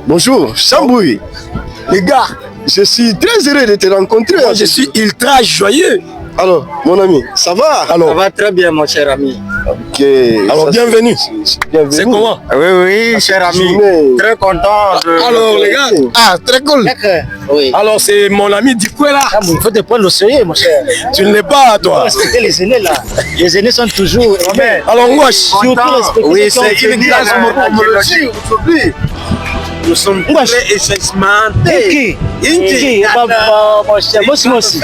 Bonjour, Chambouy. Les gars, je suis très heureux de te rencontrer. Moi, je suis ultra joyeux. Alors, mon ami, ça va? Alors, ça va très bien, mon cher ami. Ok. Alors, bienvenue. C'est comment? Oui, cher ami. Très content. Alors, les gars, très cool. Oui. Alors, c'est mon ami Dikoué là. Il faut te prendre au sérieux, mon cher. Tu ne l'es pas, toi. Respectez les aînés là. Les aînés sont toujours. Alors, moi, surtout respecter. oui, c'est une grâce pour nous sommes très essentimentés. Moi aussi.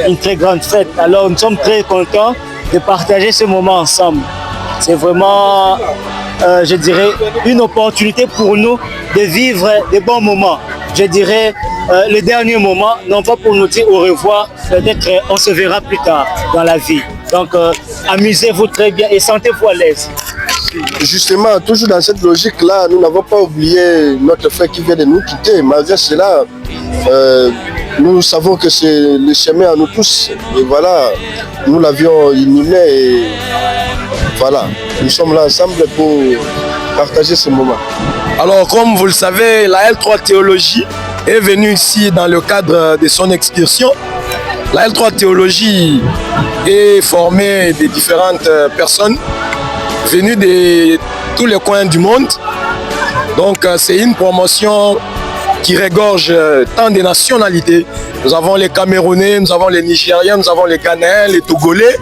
Une très grande fête. Alors, nous sommes très contents de partager ce moment ensemble. C'est vraiment, je dirais, une opportunité pour nous de vivre des bons moments. Je dirais, les derniers moments, non pas pour nous dire au revoir, peut-être on se verra plus tard dans la vie. Donc, amusez-vous très bien et sentez-vous à l'aise. Justement, toujours dans cette logique-là, nous n'avons pas oublié notre frère qui vient de nous quitter. Malgré cela, nous savons que c'est le chemin à nous tous. Et voilà, nous l'avions inhumé et voilà, nous sommes là ensemble pour partager ce moment. Alors, comme vous le savez, la L3 Théologie est venue ici dans le cadre de son excursion. La L3 Théologie est formée de différentes personnes venues de tous les coins du monde. Donc, c'est une promotion qui regorge tant de nationalités. Nous avons les Camerounais, nous avons les Nigériens, nous avons les Ghanéens, les Togolais.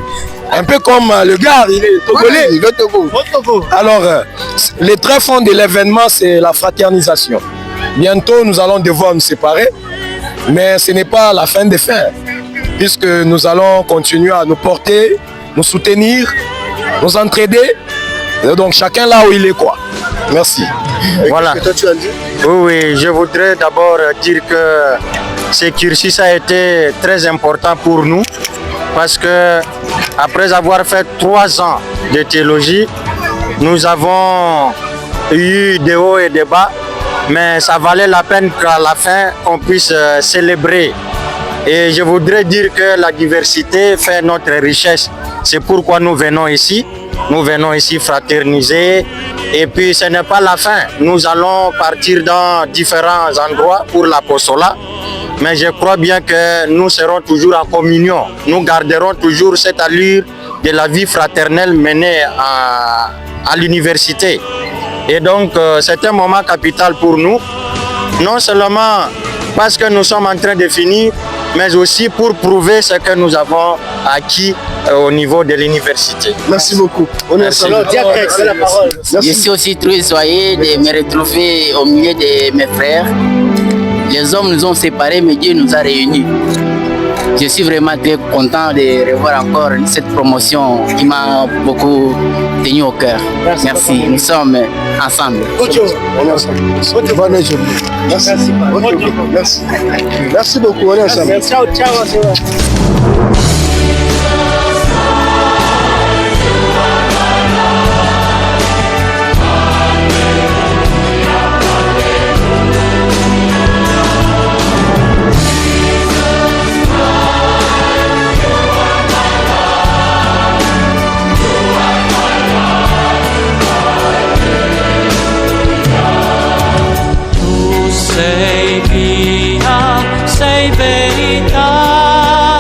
Un peu comme le gars, il est Togolais. Oui, le Togo. Alors, les traits fonds de l'événement, c'est la fraternisation. Bientôt, nous allons devoir nous séparer, mais ce n'est pas la fin des fins, puisque nous allons continuer à nous porter, nous soutenir, nous entraider. Donc, chacun là où il est, quoi. Merci. Voilà. Qu'est-ce que toi tu as dit? Oui, je voudrais d'abord dire que ce cursus a été très important pour nous parce que après avoir fait 3 ans de théologie, nous avons eu des hauts et des bas, mais ça valait la peine qu'à la fin on puisse célébrer. Et je voudrais dire que la diversité fait notre richesse. C'est pourquoi nous venons ici. Nous venons ici fraterniser. Et puis ce n'est pas la fin. Nous allons partir dans différents endroits pour l'apostolat. Mais je crois bien que nous serons toujours en communion. Nous garderons toujours cette allure de la vie fraternelle menée à l'université. Et donc c'est un moment capital pour nous. Non seulement parce que nous sommes en train de finir, mais aussi pour prouver ce que nous avons acquis au niveau de l'université. Merci beaucoup. On est ensemble. Je suis aussi très joyeux de me retrouver au milieu de mes frères. Les hommes nous ont séparés, mais Dieu nous a réunis. Je suis vraiment très content de revoir encore cette promotion qui m'a beaucoup tenu au cœur. Merci. Nous sommes ensemble. On est ensemble. Bonne journée. Merci. Merci. Merci beaucoup. On est ensemble. Ciao, ciao. Sei via, sei verità,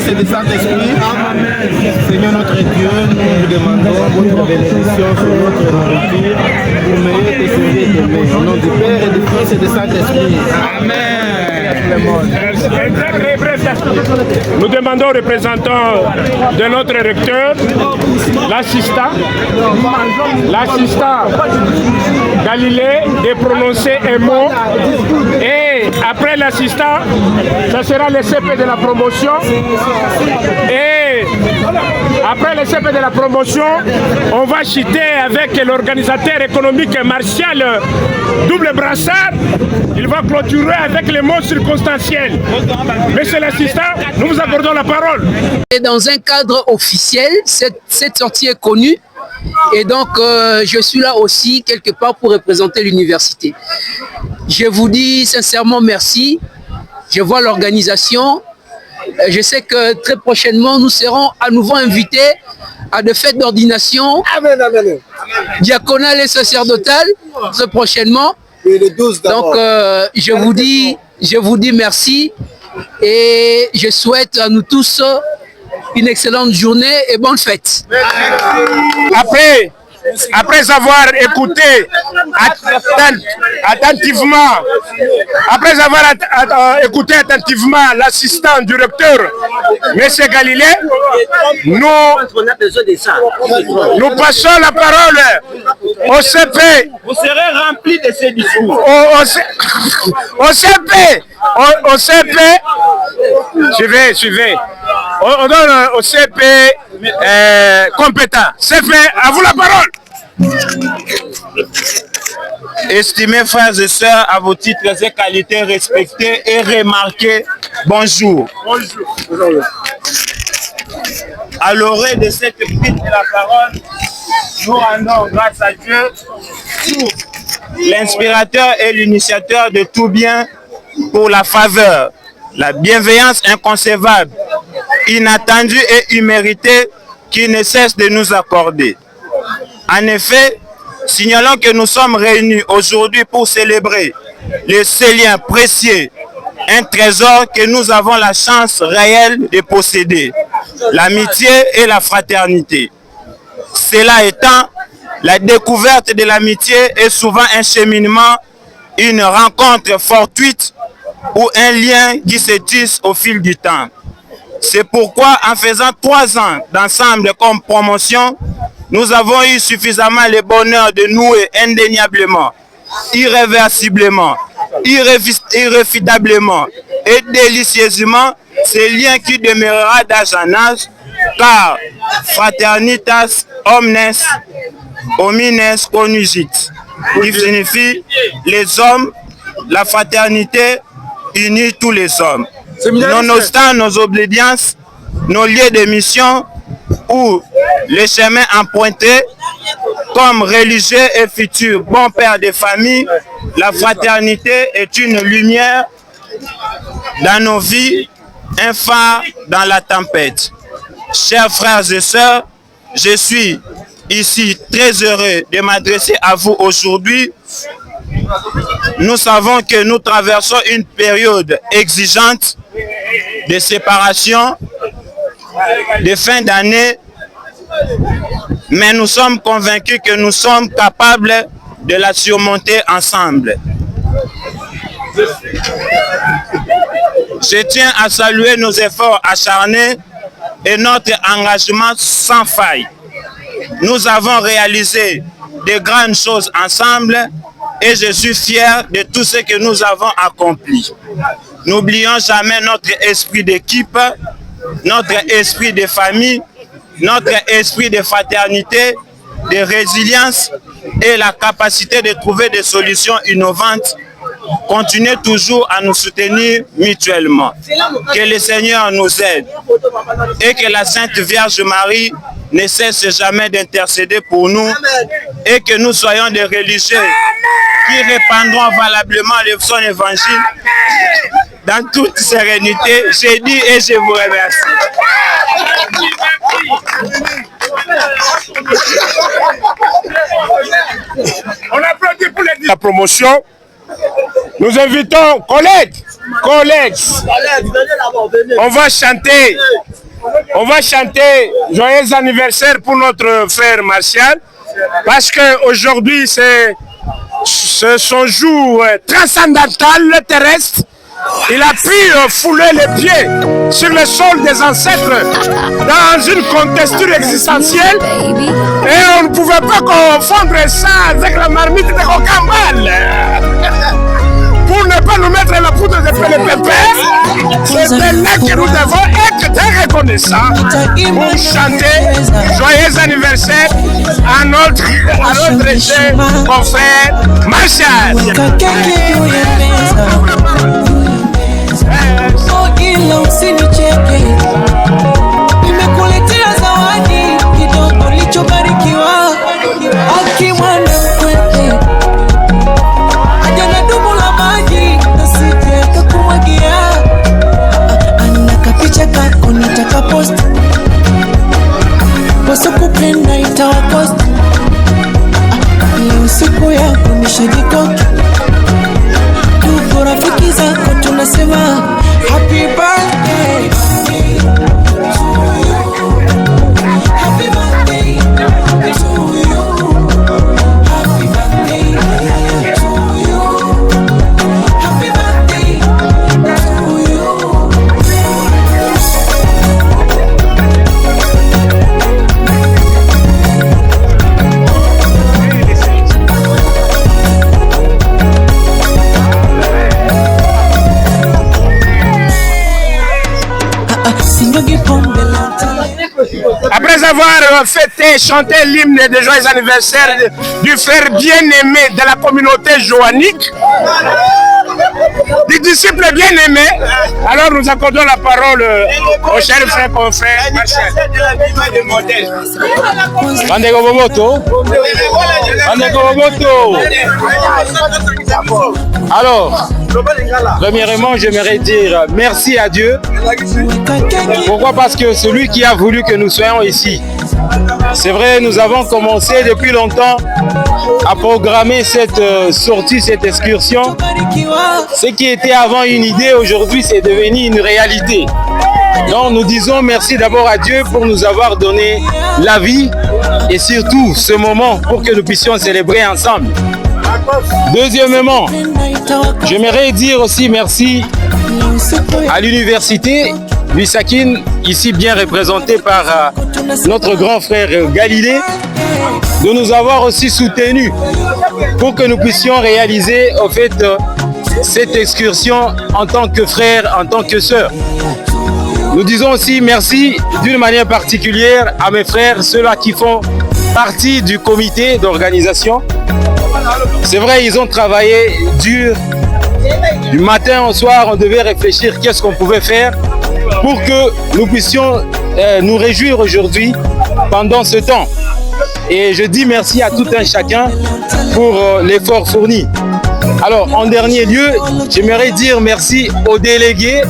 Fils et du Saint-Esprit. Amen. Seigneur notre Dieu, nous vous demandons votre bénédiction sur notre nourriture pour meilleur te servir demain. Au nom du Père et du Fils et du Saint-Esprit. Amen. Nous demandons aux représentants de notre recteur, l'assistant Galilée, de prononcer un mot. Et après l'assistant, ça sera le CP de la promotion. Et après le CP de la promotion, on va chuter avec l'organisateur économique Martial Double Brassard. Il va clôturer avec les mots circonstanciels. Monsieur l'assistant, nous vous accordons la parole. Et dans un cadre officiel, cette sortie est connue. Et donc, je suis là aussi quelque part pour représenter l'université. Je vous dis sincèrement merci. Je vois l'organisation. Je sais que très prochainement, nous serons à nouveau invités à des fêtes d'ordination diaconale et sacerdotale, très prochainement. Donc, je vous dis merci et je souhaite à nous tous une excellente journée et bonne fête. Après avoir écouté attentivement l'assistant du recteur, M. Galilée, nous passons la parole au CP. Vous serez rempli de ces discours. Au CP, suivez. On donne au CP compétent. CP, à vous la parole. Estimés frères et sœurs, à vos titres et qualités respectés et remarqués, bonjour. À l'orée de cette prise de la parole, nous rendons grâce à Dieu, l'inspirateur et l'initiateur de tout bien, pour la faveur, la bienveillance inconcevable, inattendue et imméritée qui ne cesse de nous accorder. En effet, signalons que nous sommes réunis aujourd'hui pour célébrer le Célien précieux, un trésor que nous avons la chance réelle de posséder, l'amitié et la fraternité. Cela étant, la découverte de l'amitié est souvent un cheminement, une rencontre fortuite ou un lien qui se tisse au fil du temps. C'est pourquoi, en faisant 3 ans d'ensemble comme promotion, nous avons eu suffisamment le bonheur de nouer indéniablement, irréversiblement, irréfutablement et délicieusement ces liens qui demeurera d'âge en âge, car fraternitas omnes homines conjugit, qui signifie les hommes, la fraternité unit tous les hommes. Nonobstant nos obédiences, nos lieux de mission ou les chemins empruntés, comme religieux et futurs bons pères de famille, la fraternité est une lumière dans nos vies, un phare dans la tempête. Chers frères et sœurs, je suis ici très heureux de m'adresser à vous aujourd'hui. Nous savons que nous traversons une période exigeante de séparation, de fin d'année, mais nous sommes convaincus que nous sommes capables de la surmonter ensemble. Je tiens à saluer nos efforts acharnés et notre engagement sans faille. Nous avons réalisé de grandes choses ensemble et je suis fier de tout ce que nous avons accompli. N'oublions jamais notre esprit d'équipe, notre esprit de famille, notre esprit de fraternité, de résilience et la capacité de trouver des solutions innovantes. Continuez toujours à nous soutenir mutuellement. Que le Seigneur nous aide et que la Sainte Vierge Marie ne cesse jamais d'intercéder pour nous et que nous soyons des religieux qui répandront valablement son évangile dans toute sérénité. J'ai dit et je vous remercie. On applaudit pour la promotion. Nous invitons collègues. On va chanter on va chanter joyeux anniversaire pour notre frère Martial, parce qu'aujourd'hui c'est son jour transcendantal terrestre. Il a pu fouler les pieds sur le sol des ancêtres dans une contexture existentielle et on ne pouvait pas confondre ça avec la marmite de Rocambole. Pour ne pas nous mettre la poudre de pépère, c'est là que nous devons être très reconnaissants pour chanter joyeux anniversaire à notre cher confrère Martial. Ila usinicheke, nimekuletea zawadi kidogo lichobarikiwa. Akimwana mkwete aja na dumu la maji nasije kakumwagia. Ana kapicha kako nitaka post, wasokupenda itawakost. Leo siku yako nishajikoki, tuko rafiki zako tunasema happy birthday to you. Happy birthday to you. Happy birthday to you. Happy birthday to you. Après avoir fêté, chanté l'hymne des joyeux anniversaires du frère bien-aimé de la communauté joannique, du disciple bien-aimé, alors nous accordons la parole au cher frère confrère Martial. Bandeko Boboto. Alors, premièrement, j'aimerais dire merci à Dieu. Pourquoi? Parce que celui qui a voulu que nous soyons ici. C'est vrai, nous avons commencé depuis longtemps à programmer cette sortie, cette excursion. Ce qui était avant une idée, aujourd'hui, c'est devenu une réalité. Donc, nous disons merci d'abord à Dieu pour nous avoir donné la vie et surtout ce moment pour que nous puissions célébrer ensemble. Deuxièmement, j'aimerais dire aussi merci à l'université Lusakine, ici bien représentée par notre grand frère Galilée, de nous avoir aussi soutenus pour que nous puissions réaliser au fait cette excursion en tant que frères, en tant que sœurs. Nous disons aussi merci d'une manière particulière à mes frères, ceux-là qui font partie du comité d'organisation. C'est vrai, ils ont travaillé dur. Du matin au soir, on devait réfléchir qu'est-ce qu'on pouvait faire pour que nous puissions nous réjouir aujourd'hui pendant ce temps. Et je dis merci à tout un chacun pour l'effort fourni. Alors, en dernier lieu, j'aimerais dire merci aux délégués,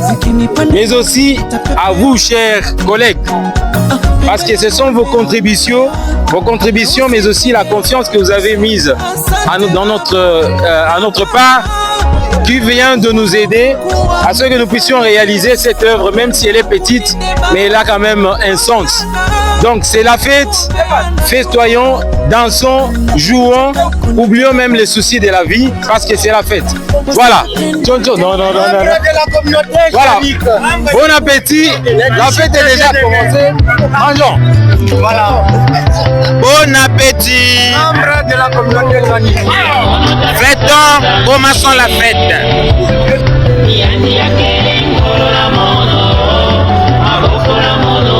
mais aussi à vous, chers collègues, parce que ce sont vos contributions, mais aussi la confiance que vous avez mise à notre part, qui vient de nous aider à ce que nous puissions réaliser cette œuvre, même si elle est petite, mais elle a quand même un sens. Donc c'est la fête, festoyons, dansons, jouons, oublions même les soucis de la vie, parce que c'est la fête. Voilà. Non. Voilà. Bon appétit. La fête est déjà commencée. Mangeons. Voilà. Bon appétit. Membres de la communauté joannique. Fêtons, commençons la fête. Mono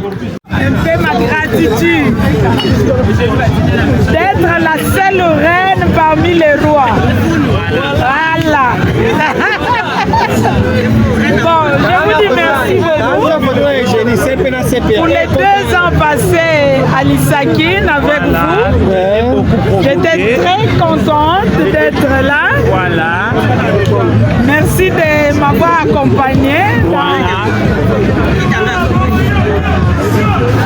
Un peu ma gratitude d'être la seule reine parmi les rois. Voilà. Bon, je vous dis merci beaucoup pour les 2 ans passés à l'Issakine avec vous. J'étais très contente d'être là. Voilà. Merci de m'avoir accompagné.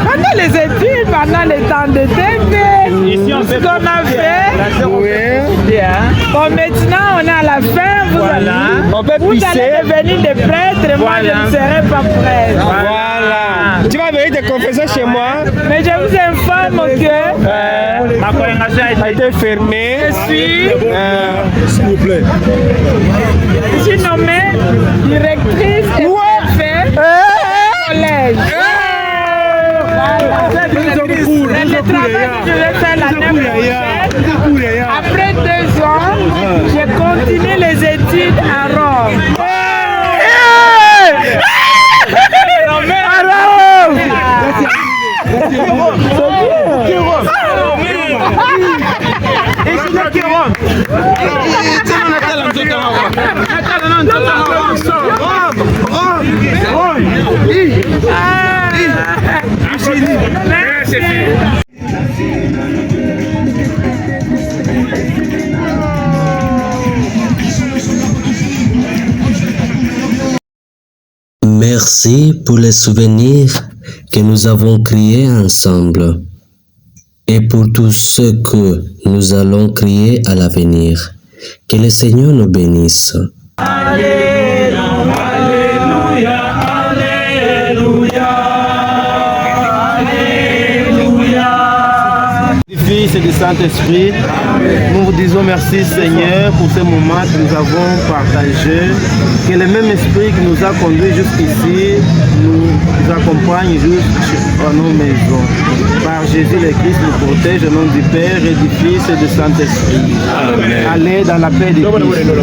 Pendant les études, pendant les temps de TV, ce qu'on a fait. Bon, maintenant on est à la fin. Vous allez devenir des prêtres. Moi, je ne serai pas prêtre. Voilà. Tu vas venir te confesser chez moi. Mais je vous informe que ma congrégation a été fermée. Je suis, s'il vous plaît. Je suis nommée directrice et préfet du collège. C'est le travail que je vais faire l'année prochaine. Après 2 ans, je continue les études à Rome. Merci pour les souvenirs que nous avons créés ensemble et pour tout ce que nous allons créer à l'avenir. Que le Seigneur nous bénisse. Alléluia, Alléluia, Alléluia, Alléluia. Du Fils et du Saint-Esprit, nous vous disons merci Seigneur pour ce moment que nous avons partagé. Que le même esprit qui nous a conduits jusqu'ici nous accompagne jusqu'à nos maisons. Par Jésus le Christ nous protège au nom du Père et du Fils et du Saint-Esprit. Allez dans la paix de Christ.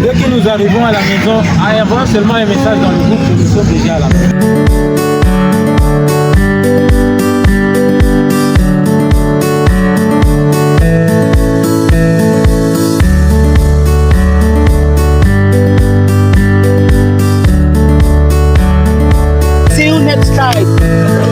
Dès que nous arrivons à la maison, envoyons seulement un message dans le groupe que nous sommes déjà à la maison. See you next time.